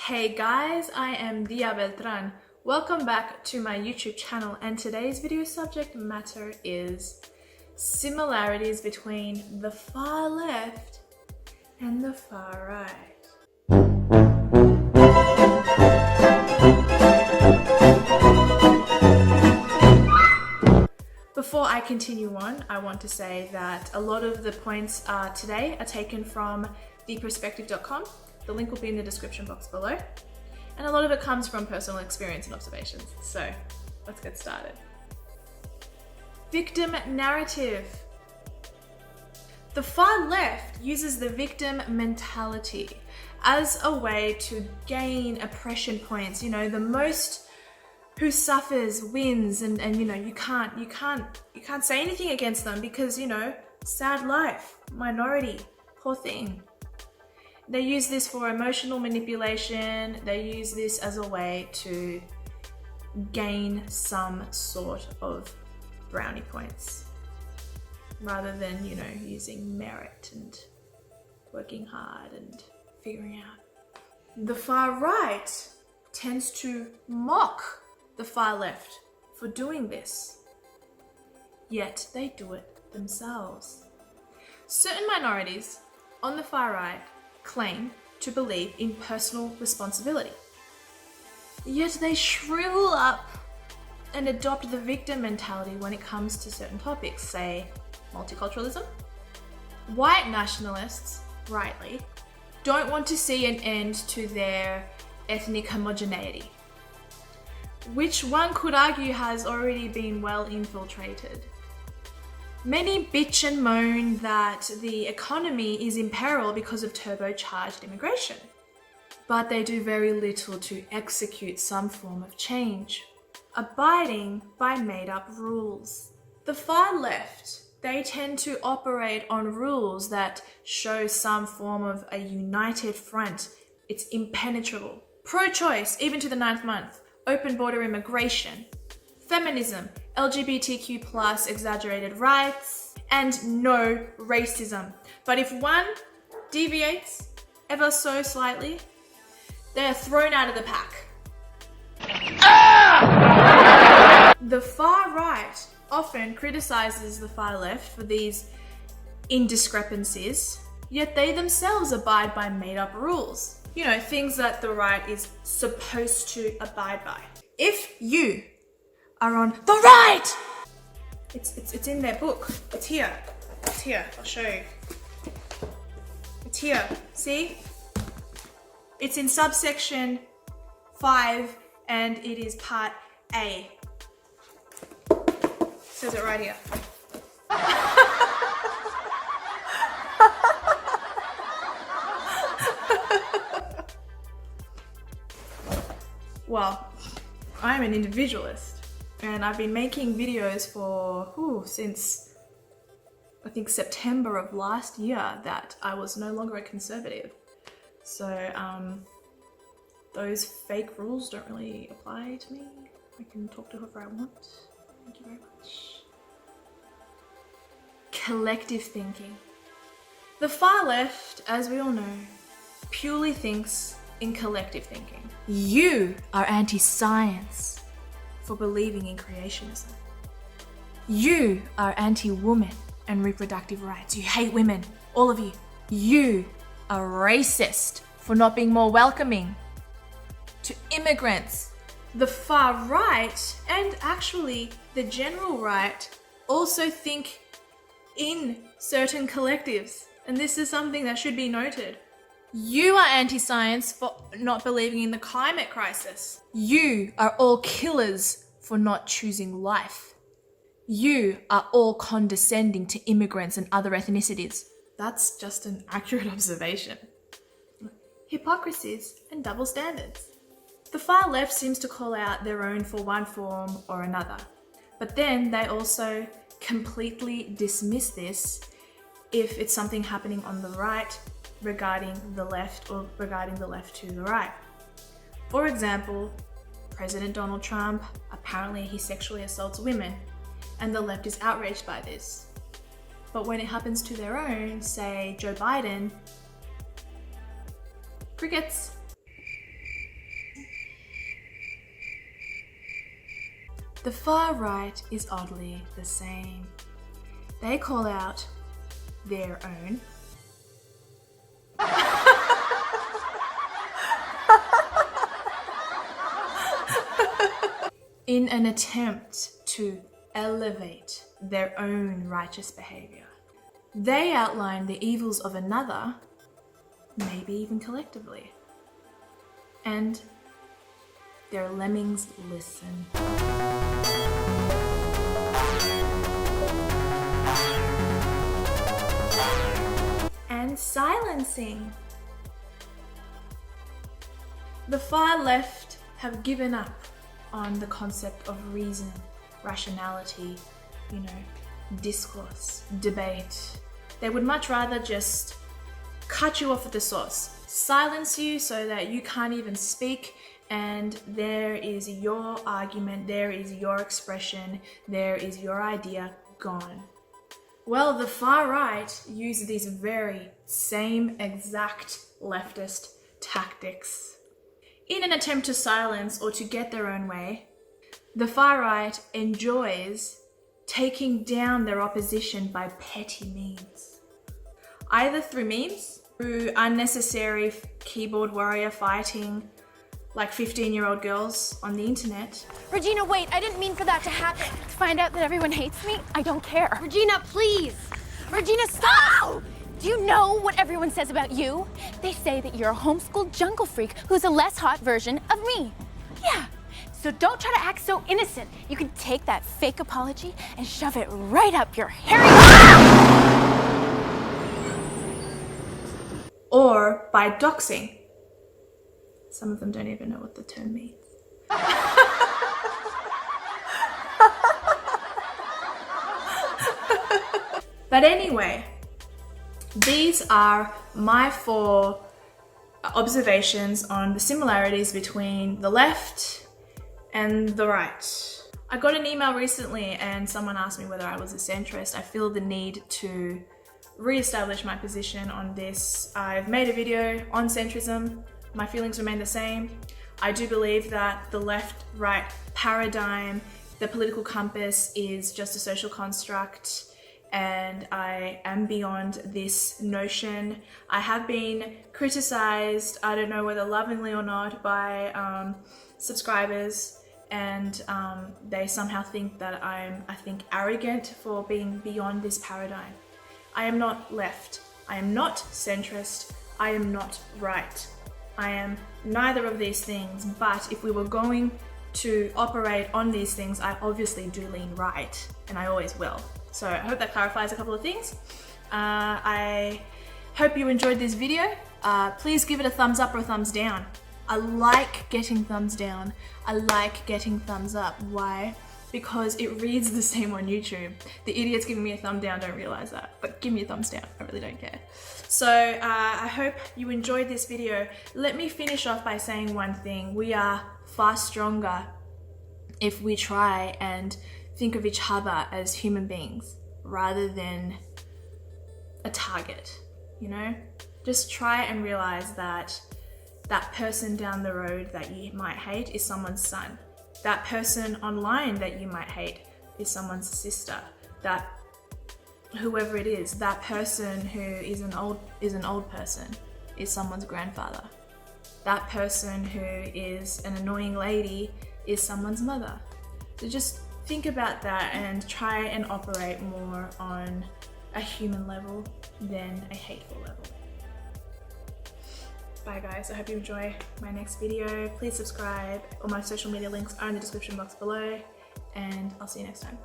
Hey guys, I am Beltran. Welcome back to my YouTube channel, and today's video subject matter is similarities between the far left and the far right. Before I continue on, I want to say that a lot of the points today are taken from theperspective.com. The link will be in the description box below. And a lot of it comes from personal experience and observations. So let's get started. Victim narrative. The far left uses the victim mentality as a way to gain oppression points. You know, the most who suffers wins, and you know, you can't say anything against them because, you know, sad life, minority, poor thing. They use this for emotional manipulation. They use this as a way to gain some sort of brownie points rather than, you know, using merit and working hard and figuring out. The far right tends to mock the far left for doing this, yet they do it themselves. Certain minorities on the far right claim to believe in personal responsibility, yet they shrivel up and adopt the victim mentality when it comes to certain topics, say multiculturalism. White nationalists, rightly, don't want to see an end to their ethnic homogeneity, which one could argue has already been well infiltrated. Many bitch and moan that the economy is in peril because of turbocharged immigration, but they do very little to execute some form of change, abiding by made-up rules. The far left, they tend to operate on rules that show some form of a united front. It's impenetrable. Pro-choice, even to the 9th month, open border immigration, feminism, LGBTQ+ exaggerated rights, and no racism. But if one deviates ever so slightly, they are thrown out of the pack. The far right often criticizes the far left for these indiscrepancies, yet they themselves abide by made-up rules. You know, things that the right is supposed to abide by. If you are on the right, it's in their book. It's here. It's here. I'll show you. It's here. See? It's in subsection 5 and it is part A. It says it right here. Well, I'm an individualist. And I've been making videos for, since I think September of last year that I was no longer a conservative. So those fake rules don't really apply to me. I can talk to whoever I want. Thank you very much. Collective thinking. The far left, as we all know, purely thinks in collective thinking. You are anti-science for believing in creationism. You are anti-woman and reproductive rights. You hate women, all of you. You are racist for not being more welcoming to immigrants. The far right, and actually the general right, also think in certain collectives. And this is something that should be noted. You are anti-science for not believing in the climate crisis. You are all killers for not choosing life. You are all condescending to immigrants and other ethnicities. That's just an accurate observation. Hypocrisies and double standards. The far left seems to call out their own for one form or another, but then they also completely dismiss this if it's something happening on the right regarding the left or regarding the left to the right. For example, President Donald Trump, apparently he sexually assaults women, and the left is outraged by this. But when it happens to their own, say Joe Biden, crickets. The far right is oddly the same. They call out their own. In an attempt to elevate their own righteous behavior. They outline the evils of another, maybe even collectively. And their lemmings listen. And silencing. The far left have given up on the concept of reason, rationality, discourse, debate. They would much rather just cut you off at the source, silence you so that you can't even speak, and there is your argument, there is your expression, there is your idea gone. Well, the far right use these very same exact leftist tactics. In an attempt to silence or to get their own way, the far right enjoys taking down their opposition by petty means. Either through memes, through unnecessary keyboard warrior fighting like 15-year-old girls on the internet. Regina, wait, I didn't mean for that to happen. To find out that everyone hates me, I don't care. Regina, please! Regina, stop! Do you know what everyone says about you? They say that you're a homeschooled jungle freak who's a less hot version of me. Yeah, so don't try to act so innocent. You can take that fake apology and shove it right up your hairy... Or by doxing. Some of them don't even know what the term means. But anyway, these are my 4 observations on the similarities between the left and the right. I got an email recently and someone asked me whether I was a centrist. I feel the need to re-establish my position on this. I've made a video on centrism. My feelings remain the same. I do believe that the left-right paradigm, the political compass, is just a social construct, and I am beyond this notion. I have been criticized, I don't know whether lovingly or not, by subscribers, and they somehow think that I'm, arrogant for being beyond this paradigm. I am not left. I am not centrist. I am not right. I am neither of these things, but if we were going to operate on these things, I obviously do lean right, and I always will. So I hope that clarifies a couple of things. I hope you enjoyed this video. Please give it a thumbs up or a thumbs down. I like getting thumbs down. I like getting thumbs up. Why? Because it reads the same on YouTube. The idiots giving me a thumb down don't realize that, but give me a thumbs down. I really don't care. So I hope you enjoyed this video. Let me finish off by saying one thing. We are far stronger if we try and think of each other as human beings rather than a target, Just try and realize that that person down the road that you might hate is someone's son. That person online that you might hate is someone's sister. That whoever it is, that person who is an old person is someone's grandfather. That person who is an annoying lady is someone's mother. So just think about that and try and operate more on a human level than a hateful level. Bye guys, I hope you enjoy my next video. Please subscribe. All my social media links are in the description box below, and I'll see you next time.